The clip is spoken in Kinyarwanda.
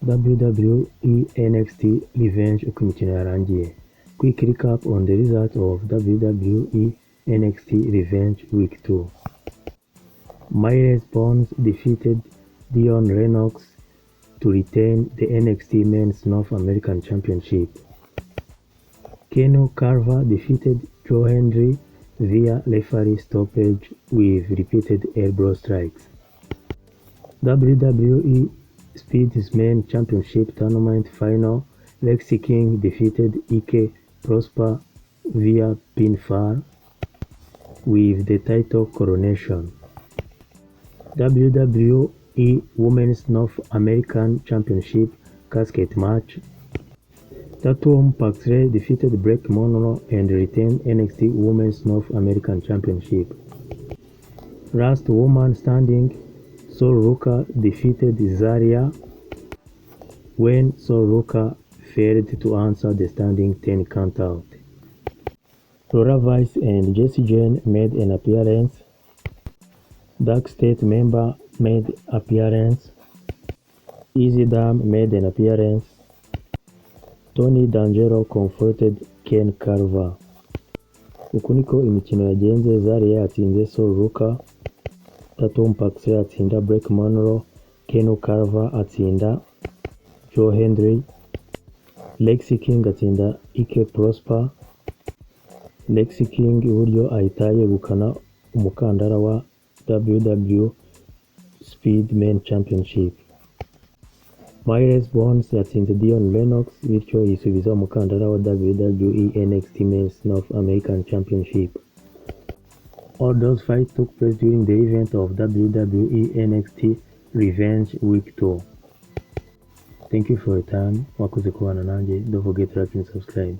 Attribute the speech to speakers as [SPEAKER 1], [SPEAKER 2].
[SPEAKER 1] WWE NXT Revenge uko imikino yarangiye. Quick recap on the result of WWE NXT Revenge Week 2. Myles Borne defeated Dion Lennox to retain the NXT Men's North American Championship. Keanu Carver defeated Joe Hendry via referee stoppage with repeated elbow strikes. WWE Speedman Championship Tournament Final, Lexis defeated Ike Prosper via pinfall with the title coronation. WWE Women's North American Championship Casket match, Tatum Paxley defeated Monroe and retained NXT Women's North American Championship. Last woman standing, Ruca defeated Zaria when Ruca failed to answer the standing 10 countout. Lola Vice and Jessie Jane made an appearance. Dark State member made appearance. Izzy made an appearance. Tony D'Angelo confronted Keanu Carver. Uku niko imikino yagenze. Zaria yatsinze Ruca, Tatum Paxley atsinda Monroe, Keanu Carver atsinda Joe Hendry, Lexis atsinda Ike Prosper. Lexis iburyo ahita yegukana umukandara wa WWE Speedman Championship. Myles Borne yatsinze Dion Lennox bityo yisubiza umukandara wa WWE NXT Men's North American Championship. All those fights took place during the event of WWE NXT Revenge Week 2. Thank you for your time. Wakoze kubana nanjye. Don't forget to like and subscribe.